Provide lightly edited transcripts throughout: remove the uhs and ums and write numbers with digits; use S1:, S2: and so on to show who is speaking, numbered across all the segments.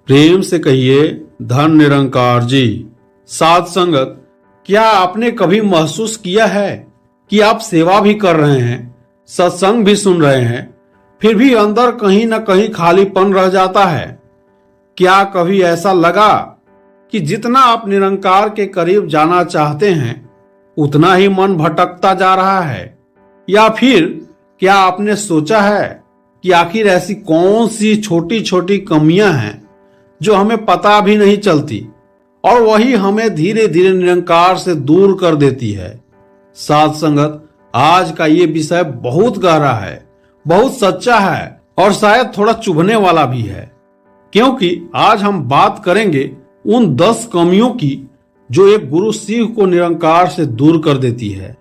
S1: प्रेम से कहिए धन निरंकार जी। साध संगत, क्या आपने कभी महसूस किया है कि आप सेवा भी कर रहे हैं, सत्संग भी सुन रहे हैं, फिर भी अंदर कहीं ना कहीं खालीपन रह जाता है? क्या कभी ऐसा लगा कि जितना आप निरंकार के करीब जाना चाहते हैं उतना ही मन भटकता जा रहा है? या फिर क्या आपने सोचा है कि आखिर ऐसी कौन सी छोटी छोटी कमियां हैं जो हमें पता भी नहीं चलती और वही हमें धीरे धीरे निरंकार से दूर कर देती है? साध संगत, आज का ये विषय बहुत गहरा है, बहुत सच्चा है और शायद थोड़ा चुभने वाला भी है, क्योंकि आज हम बात करेंगे उन 10 कमियों की जो एक गुरु शिव को निरंकार से दूर कर देती है।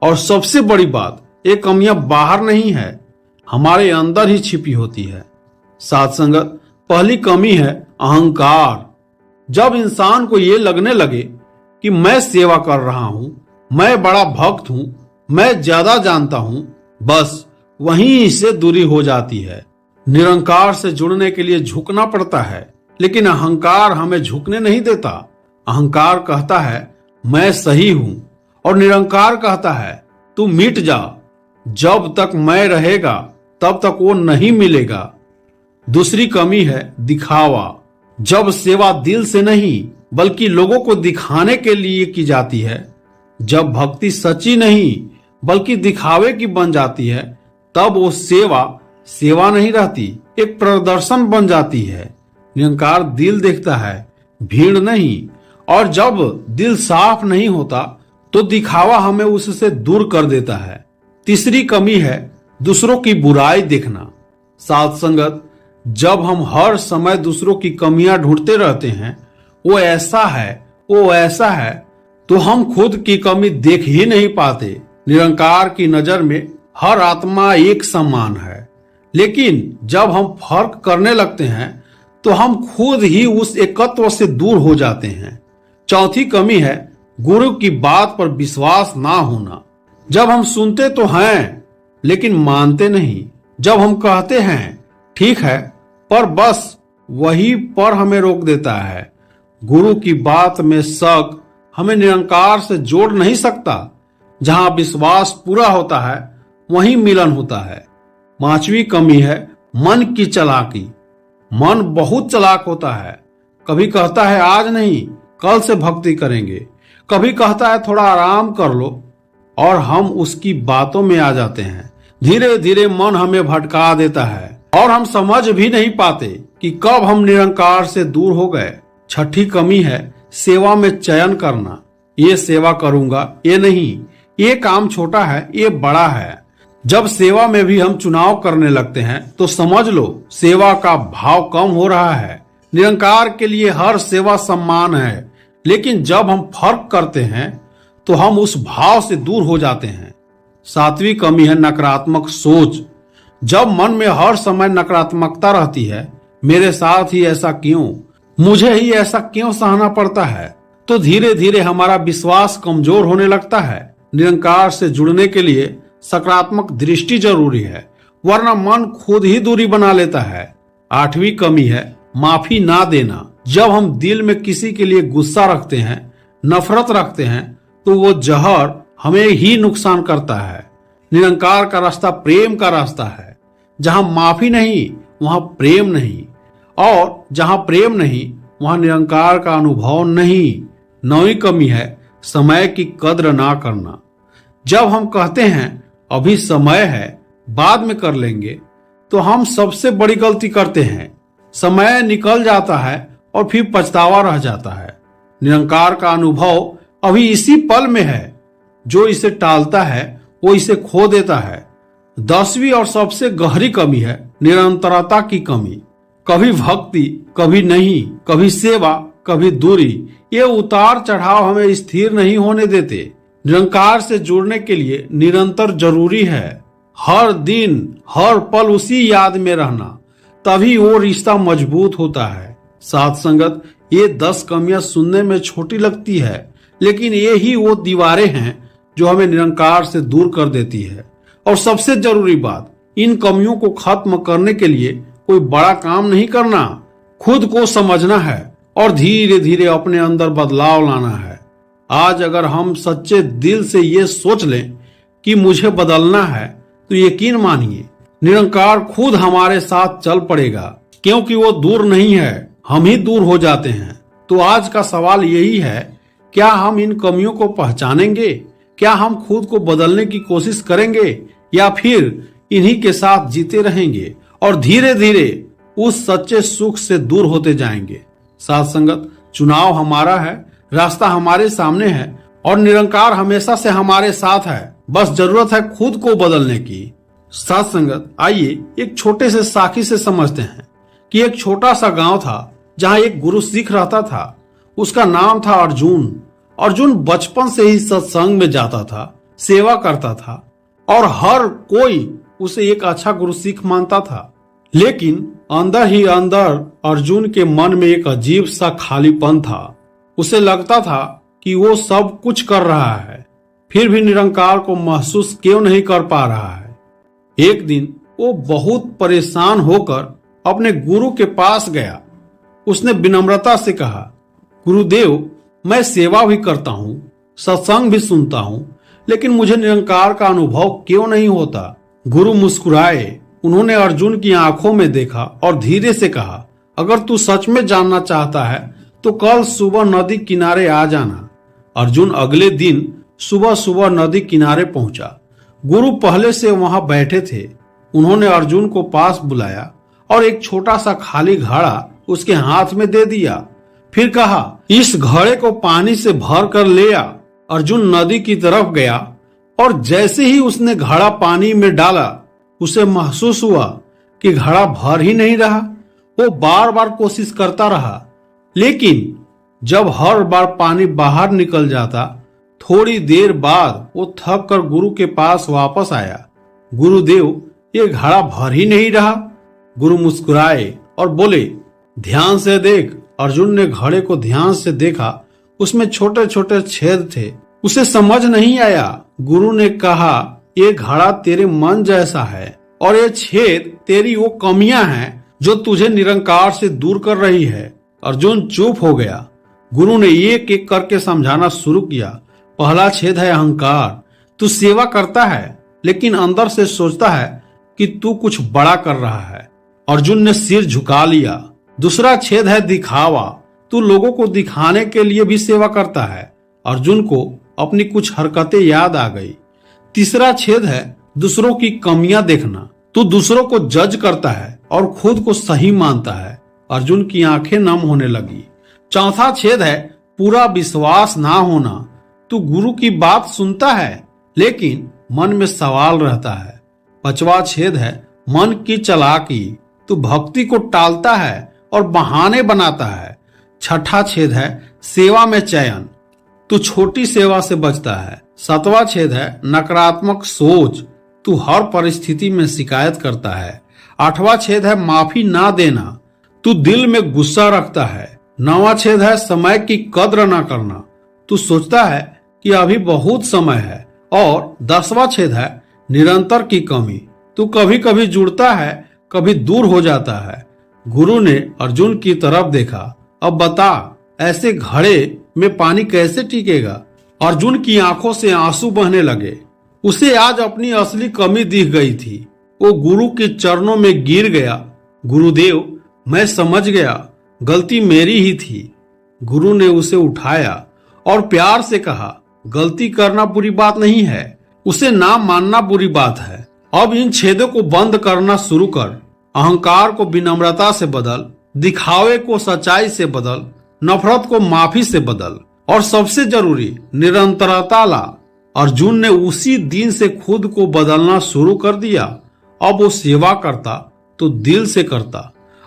S1: और सबसे बड़ी बात, ये कमियां बाहर नहीं है, हमारे अंदर ही छिपी होती है। साध संगत, पहली कमी है अहंकार। जब इंसान को ये लगने लगे कि मैं सेवा कर रहा हूं, मैं बड़ा भक्त हूं, मैं ज्यादा जानता हूं, बस वहीं से दूरी हो जाती है। निरंकार से जुड़ने के लिए झुकना पड़ता है, लेकिन अहंकार हमें झुकने नहीं देता। अहंकार कहता है मैं सही हूं और निरंकार कहता है तू मिट जा। जब तक मैं रहेगा तब तक वो नहीं मिलेगा। दूसरी कमी है दिखावा। जब सेवा दिल से नहीं बल्कि लोगों को दिखाने के लिए की जाती है, जब भक्ति सच्ची नहीं बल्कि दिखावे की बन जाती है, तब वो सेवा नहीं रहती, एक प्रदर्शन बन जाती है। निरंकार दिल देखता है, भीड़ नहीं। और जब दिल साफ नहीं होता तो दिखावा हमें उससे दूर कर देता है। तीसरी कमी है दूसरों की बुराई देखना। साध संगत, जब हम हर समय दूसरों की कमियां ढूंढते रहते हैं, वो ऐसा है, तो हम खुद की कमी देख ही नहीं पाते। निरंकार की नजर में हर आत्मा एक समान है, लेकिन जब हम फर्क करने लगते हैं तो हम खुद ही उस एकत्व से दूर हो जाते हैं। चौथी कमी है गुरु की बात पर विश्वास ना होना। जब हम सुनते तो हैं लेकिन मानते नहीं। जब हम कहते हैं ठीक है, पर बस वही पर हमें रोक देता है। गुरु की बात में शक हमें निरंकार से जोड़ नहीं सकता। जहां विश्वास पूरा होता है वहीं मिलन होता है। पांचवी कमी है मन की चालाकी। मन बहुत चालाक होता है। कभी कहता है आज नहीं, कल से भक्ति करेंगे। कभी कहता है थोड़ा आराम कर लो, और हम उसकी बातों में आ जाते हैं। धीरे धीरे मन हमें भटका देता है और हम समझ भी नहीं पाते कि कब हम निरंकार से दूर हो गए। छठी कमी है सेवा में चयन करना। ये सेवा करूंगा, ये नहीं, ये काम छोटा है, ये बड़ा है। जब सेवा में भी हम चुनाव करने लगते हैं तो समझ लो सेवा का भाव कम हो रहा है। निरंकार के लिए हर सेवा सम्मान है, लेकिन जब हम फर्क करते हैं तो हम उस भाव से दूर हो जाते हैं। सातवीं कमी है नकारात्मक सोच। जब मन में हर समय नकारात्मकता रहती है, मेरे साथ ही ऐसा क्यों, मुझे ही ऐसा क्यों सहना पड़ता है, तो धीरे धीरे हमारा विश्वास कमजोर होने लगता है। निरंकार से जुड़ने के लिए सकारात्मक दृष्टि जरूरी है, वरना मन खुद ही दूरी बना लेता है। आठवीं कमी है माफी ना देना। जब हम दिल में किसी के लिए गुस्सा रखते हैं, नफरत रखते हैं, तो वो जहर हमें ही नुकसान करता है। निरंकार का रास्ता प्रेम का रास्ता है। जहां माफी नहीं वहां प्रेम नहीं, और जहां प्रेम नहीं वहां निरंकार का अनुभव नहीं। नौवीं कमी है समय की कद्र ना करना। जब हम कहते हैं अभी समय है, बाद में कर लेंगे, तो हम सबसे बड़ी गलती करते हैं। समय निकल जाता है और फिर पछतावा रह जाता है। निरंकार का अनुभव अभी इसी पल में है। जो इसे टालता है वो इसे खो देता है। 10वीं और सबसे गहरी कमी है निरंतरता की कमी। कभी भक्ति, कभी नहीं, कभी सेवा, कभी दूरी। ये उतार चढ़ाव हमें स्थिर नहीं होने देते। निरंकार से जुड़ने के लिए निरंतर जरूरी है। हर दिन हर पल उसी याद में रहना, तभी वो रिश्ता मजबूत होता है। साथ संगत, ये 10 कमियां सुनने में छोटी लगती है, लेकिन ये ही वो दीवारें हैं जो हमें निरंकार से दूर कर देती है। और सबसे जरूरी बात, इन कमियों को खत्म करने के लिए कोई बड़ा काम नहीं करना, खुद को समझना है और धीरे धीरे अपने अंदर बदलाव लाना है। आज अगर हम सच्चे दिल से ये सोच लें कि मुझे बदलना है, तो यकीन मानिए निरंकार खुद हमारे साथ चल पड़ेगा, क्योंकि वो दूर नहीं है, हम ही दूर हो जाते हैं। तो आज का सवाल यही है, क्या हम इन कमियों को पहचानेंगे? क्या हम खुद को बदलने की कोशिश करेंगे, या फिर इन्हीं के साथ जीते रहेंगे और धीरे धीरे उस सच्चे सुख से दूर होते जाएंगे? साथ संगत, चुनाव हमारा है, रास्ता हमारे सामने है और निरंकार हमेशा से हमारे साथ है। बस जरूरत है खुद को बदलने की। साथ संगत, आइए एक छोटे से साखी से समझते हैं कि एक छोटा सा गांव था जहां एक गुरु सिख रहता था। उसका नाम था अर्जुन। अर्जुन बचपन से ही सत्संग में जाता था, सेवा करता था और हर कोई उसे एक अच्छा गुरु सिख मानता था। लेकिन अंदर ही अंदर अर्जुन के मन में एक अजीब सा खालीपन था। उसे लगता था कि वो सब कुछ कर रहा है, फिर भी निरंकार को महसूस क्यों नहीं कर पा रहा है। एक दिन वो बहुत परेशान होकर अपने गुरु के पास गया। उसने विनम्रता से कहा, गुरुदेव, मैं सेवा भी करता हूँ, सत्संग भी सुनता हूँ, लेकिन मुझे निरंकार का अनुभव क्यों नहीं होता? गुरु मुस्कुराए। उन्होंने अर्जुन की आंखों में देखा और धीरे से कहा, अगर तू सच में जानना चाहता है तो कल सुबह नदी किनारे आ जाना। अर्जुन अगले दिन सुबह सुबह नदी किनारे पहुंचा। गुरु पहले से वहां बैठे थे। उन्होंने अर्जुन को पास बुलाया और एक छोटा सा खाली घड़ा उसके हाथ में दे दिया। फिर कहा, इस घड़े को पानी से भर कर ले आ। अर्जुन नदी की तरफ गया और जैसे ही उसने घड़ा पानी में डाला, उसे महसूस हुआ कि घड़ा भर ही नहीं रहा। वो बार बार कोशिश करता रहा, लेकिन जब हर बार पानी बाहर निकल जाता, थोड़ी देर बाद वो थक कर गुरु के पास वापस आया। गुरुदेव, ये घड़ा भर ही नहीं रहा। गुरु मुस्कुराए और बोले, ध्यान से देख। अर्जुन ने घड़े को ध्यान से देखा। उसमें छोटे छोटे छेद थे। उसे समझ नहीं आया। गुरु ने कहा, ये घड़ा तेरे मन जैसा है और ये छेद तेरी वो कमियां हैं जो तुझे निरंकार से दूर कर रही है। अर्जुन चुप हो गया। गुरु ने एक एक करके समझाना शुरू किया। पहला छेद है अहंकार। तू सेवा करता है, लेकिन अंदर से सोचता है कि तू कुछ बड़ा कर रहा है। अर्जुन ने सिर झुका लिया। दूसरा छेद है दिखावा। तू लोगों को दिखाने के लिए भी सेवा करता है। अर्जुन को अपनी कुछ हरकतें याद आ गई। तीसरा छेद है दूसरों की कमियां देखना। तू दूसरों को जज करता है और खुद को सही मानता है। अर्जुन की आंखें नम होने लगी। चौथा छेद है पूरा विश्वास ना होना। तू गुरु की बात सुनता है, लेकिन मन में सवाल रहता है। पांचवा छेद है मन की चालाकी। तू भक्ति को टालता है और बहाने बनाता है। छठा छेद है सेवा में चयन। तू छोटी सेवा से बचता है। सातवां छेद है नकारात्मक सोच। तू हर परिस्थिति में शिकायत करता है। आठवां छेद है माफी ना देना। तू दिल में गुस्सा रखता है। नौवां छेद है समय की कद्र ना करना। तू सोचता है कि अभी बहुत समय है। और 10वां छेद है निरंतर की कमी। तू कभी कभी जुड़ता है, कभी दूर हो जाता है। गुरु ने अर्जुन की तरफ देखा। अब बता, ऐसे घड़े में पानी कैसे टिकेगा? अर्जुन की आंखों से आंसू बहने लगे। उसे आज अपनी असली कमी दिख गई थी। वो गुरु के चरणों में गिर गया। गुरुदेव, मैं समझ गया, गलती मेरी ही थी। गुरु ने उसे उठाया और प्यार से कहा, गलती करना बुरी बात नहीं है, उसे ना मानना बुरी बात है। अब इन छेदों को बंद करना शुरू कर। अहंकार को विनम्रता से बदल, दिखावे को सच्चाई से बदल, नफरत को माफी से बदल और सबसे जरूरी निरंतरता ला। अर्जुन ने उसी दिन से खुद को बदलना शुरू कर दिया। अब वो सेवा करता तो दिल से करता।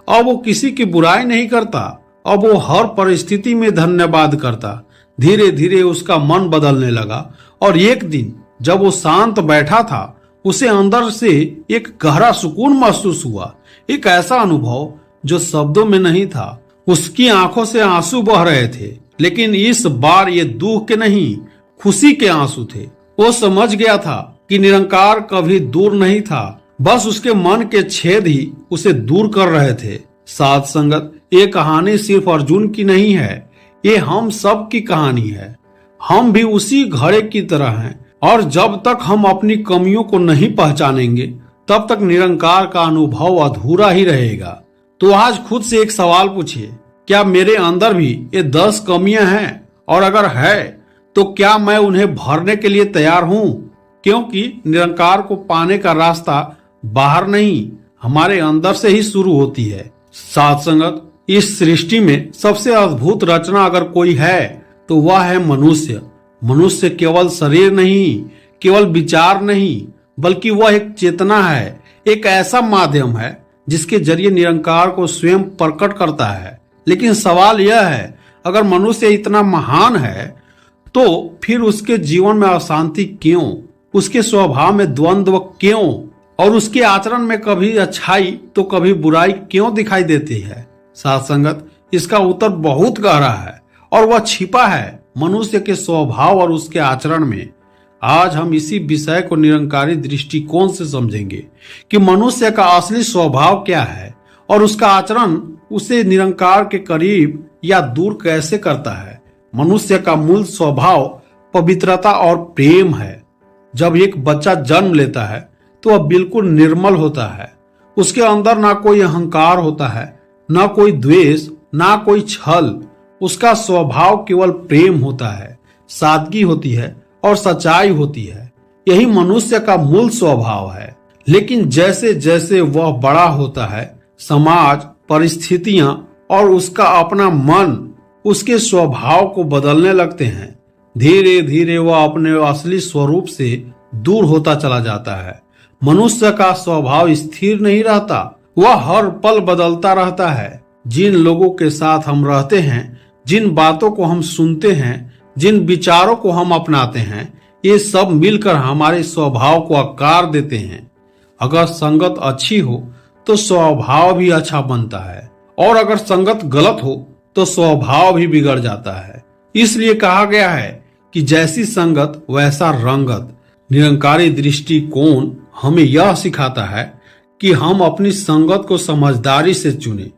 S1: अब वो किसी की बुराई नहीं करता। अब वो हर परिस्थिति में धन्यवाद करता। धीरे धीरे उसका मन बदलने लगा और एक दिन जब वो शांत बैठा था, उसे अंदर से एक गहरा सुकून महसूस हुआ। एक ऐसा अनुभव जो शब्दों में नहीं था। उसकी आंखों से आंसू बह रहे थे, लेकिन इस बार ये दुख के नहीं, खुशी के आंसू थे। वो समझ गया था कि निरंकार कभी दूर नहीं था, बस उसके मन के छेद ही उसे दूर कर रहे थे। साथ संगत, ये कहानी सिर्फ अर्जुन की नहीं है, ये हम सब की कहानी है। हम भी उसी घड़े की तरह हैं और जब तक हम अपनी कमियों को नहीं पहचानेंगे तब तक निरंकार का अनुभव अधूरा ही रहेगा। तो आज खुद से एक सवाल पूछिए, क्या मेरे अंदर भी ये 10 कमियां हैं? और अगर है तो क्या मैं उन्हें भरने के लिए तैयार हूं? क्योंकि निरंकार को पाने का रास्ता बाहर नहीं, हमारे अंदर से ही शुरू होती है। साथ संगत, इस सृष्टि में सबसे अद्भुत रचना अगर कोई है तो वह है मनुष्य। मनुष्य केवल शरीर नहीं, केवल विचार नहीं, बल्कि वह एक चेतना है, एक ऐसा माध्यम है जिसके जरिए निरंकार को स्वयं प्रकट करता है। लेकिन सवाल यह है, अगर मनुष्य इतना महान है तो फिर उसके जीवन में अशांति क्यों? उसके स्वभाव में द्वंद्व क्यों? और उसके आचरण में कभी अच्छाई तो कभी बुराई क्यों दिखाई देती है? साथ संगत, इसका उत्तर बहुत गहरा है और वह छिपा है मनुष्य के स्वभाव और उसके आचरण में। आज हम इसी विषय को निरंकारी दृष्टिकोण से समझेंगे कि मनुष्य का असली स्वभाव क्या है और उसका आचरण उसे निरंकार के करीब या दूर कैसे करता है। मनुष्य का मूल स्वभाव पवित्रता और प्रेम है। जब एक बच्चा जन्म लेता है तो वह बिल्कुल निर्मल होता है। उसके अंदर ना कोई अहंकार होता है, ना कोई द्वेष, ना कोई छल। उसका स्वभाव केवल प्रेम होता है, सादगी होती है और सच्चाई होती है। यही मनुष्य का मूल स्वभाव है। लेकिन जैसे जैसे वह बड़ा होता है, समाज, परिस्थितियां और उसका अपना मन उसके स्वभाव को बदलने लगते हैं। धीरे धीरे वह अपने असली स्वरूप से दूर होता चला जाता है। मनुष्य का स्वभाव स्थिर नहीं रहता, वह हर पल बदलता रहता है। जिन लोगों के साथ हम रहते हैं, जिन बातों को हम सुनते हैं, जिन विचारों को हम अपनाते हैं, ये सब मिलकर हमारे स्वभाव को आकार देते हैं। अगर संगत अच्छी हो तो स्वभाव भी अच्छा बनता है और अगर संगत गलत हो तो स्वभाव भी बिगड़ जाता है। इसलिए कहा गया है कि जैसी संगत वैसा रंगत। निरंकारी दृष्टिकोण हमें यह सिखाता है कि हम अपनी संगत को समझदारी से चुनें,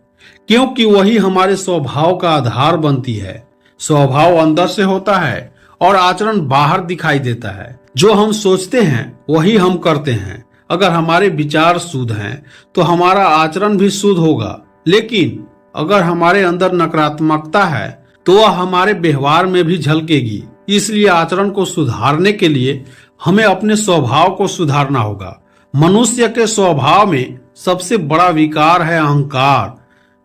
S1: क्योंकि वही हमारे स्वभाव का आधार बनती है। स्वभाव अंदर से होता है और आचरण बाहर दिखाई देता है। जो हम सोचते हैं वही हम करते हैं। अगर हमारे विचार शुद्ध हैं तो हमारा आचरण भी शुद्ध होगा। लेकिन अगर हमारे अंदर नकारात्मकता है तो वह हमारे व्यवहार में भी झलकेगी। इसलिए आचरण को सुधारने के लिए हमें अपने स्वभाव को सुधारना होगा। मनुष्य के स्वभाव में सबसे बड़ा विकार है अहंकार।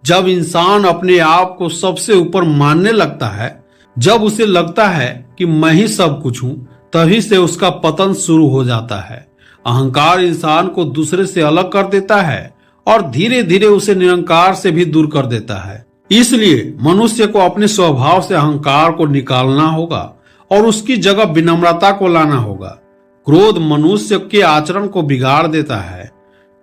S1: जब इंसान अपने आप को सबसे ऊपर मानने लगता है, जब उसे लगता है कि मैं ही सब कुछ हूं, तभी से उसका पतन शुरू हो जाता है। अहंकार इंसान को दूसरे से अलग कर देता है और धीरे धीरे उसे निरंकार से भी दूर कर देता है। इसलिए मनुष्य को अपने स्वभाव से अहंकार को निकालना होगा और उसकी जगह विनम्रता को लाना होगा। क्रोध मनुष्य के आचरण को बिगाड़ देता है।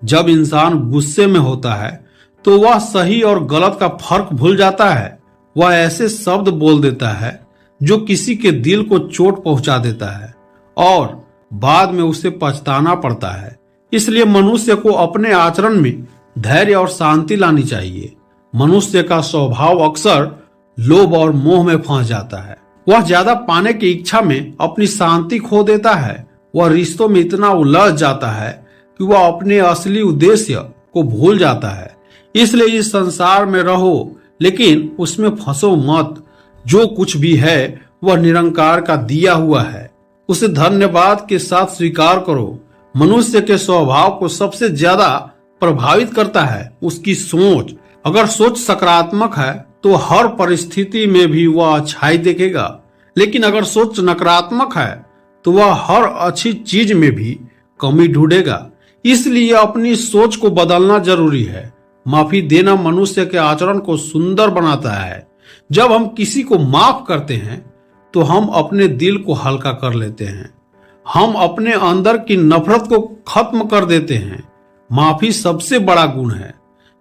S1: जब इंसान गुस्से में होता है तो वह सही और गलत का फर्क भूल जाता है। वह ऐसे शब्द बोल देता है जो किसी के दिल को चोट पहुंचा देता है और बाद में उसे पछताना पड़ता है। इसलिए मनुष्य को अपने आचरण में धैर्य और शांति लानी चाहिए। मनुष्य का स्वभाव अक्सर लोभ और मोह में फंस जाता है। वह ज्यादा पाने की इच्छा में अपनी शांति खो देता है। वह रिश्तों में इतना उलझ जाता है कि वह अपने असली उद्देश्य को भूल जाता है। इसलिए इस संसार में रहो, लेकिन उसमें फंसो मत। जो कुछ भी है वह निरंकार का दिया हुआ है, उसे धन्यवाद के साथ स्वीकार करो। मनुष्य के स्वभाव को सबसे ज्यादा प्रभावित करता है उसकी सोच। अगर सोच सकारात्मक है तो हर परिस्थिति में भी वह अच्छाई देखेगा, लेकिन अगर सोच नकारात्मक है तो वह हर अच्छी चीज में भी कमी ढूंढेगा। इसलिए अपनी सोच को बदलना जरूरी है। माफी देना मनुष्य के आचरण को सुंदर बनाता है। जब हम किसी को माफ करते हैं तो हम अपने दिल को हल्का कर लेते हैं। हम अपने अंदर की नफरत को खत्म कर देते हैं। माफी सबसे बड़ा गुण है।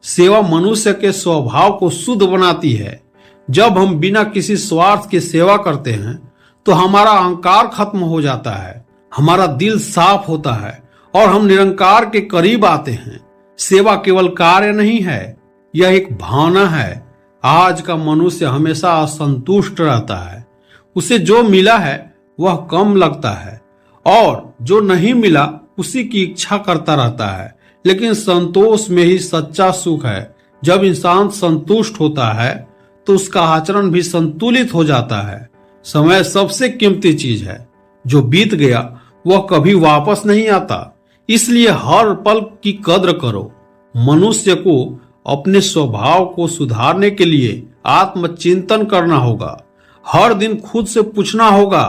S1: सेवा मनुष्य के स्वभाव को शुद्ध बनाती है। जब हम बिना किसी स्वार्थ के सेवा करते हैं तो हमारा अहंकार खत्म हो जाता है, हमारा दिल साफ होता है और हम निरंकार के करीब आते हैं। सेवा केवल कार्य नहीं है, यह एक भावना है। आज का मनुष्य हमेशा असंतुष्ट रहता है। उसे जो मिला है वह कम लगता है और जो नहीं मिला उसी की इच्छा करता रहता है। लेकिन संतोष में ही सच्चा सुख है। जब इंसान संतुष्ट होता है तो उसका आचरण भी संतुलित हो जाता है। समय सबसे कीमती चीज है। जो बीत गया वह कभी वापस नहीं आता, इसलिए हर पल की कद्र करो। मनुष्य को अपने स्वभाव को सुधारने के लिए आत्मचिंतन करना होगा। हर दिन खुद से पूछना होगा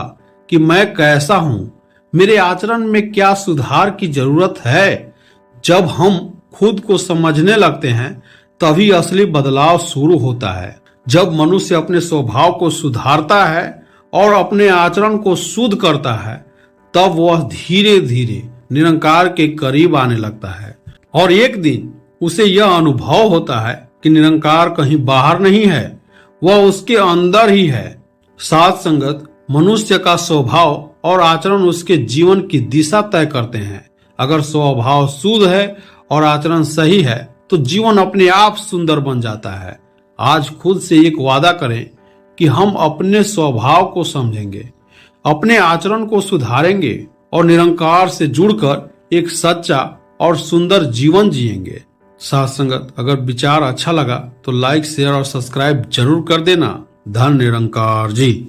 S1: कि मैं कैसा हूं, मेरे आचरण में क्या सुधार की जरूरत है। जब हम खुद को समझने लगते हैं तभी असली बदलाव शुरू होता है। जब मनुष्य अपने स्वभाव को सुधारता है और अपने आचरण को शुद्ध करता है तब वह धीरे धीरे निरंकार के करीब आने लगता है और एक दिन उसे यह अनुभव होता है कि निरंकार कहीं बाहर नहीं है, वह उसके अंदर ही है। साध संगत मनुष्य का स्वभाव और आचरण उसके जीवन की दिशा तय करते हैं। अगर स्वभाव शुद्ध है और आचरण सही है तो जीवन अपने आप सुंदर बन जाता है। आज खुद से एक वादा करें कि हम अपने स्वभाव को समझेंगे, अपने आचरण को सुधारेंगे और निरंकार से जुड़कर एक सच्चा और सुंदर जीवन जिएंगे। साथ संगत अगर विचार अच्छा लगा तो लाइक, शेयर और सब्सक्राइब जरूर कर देना। धन निरंकार जी।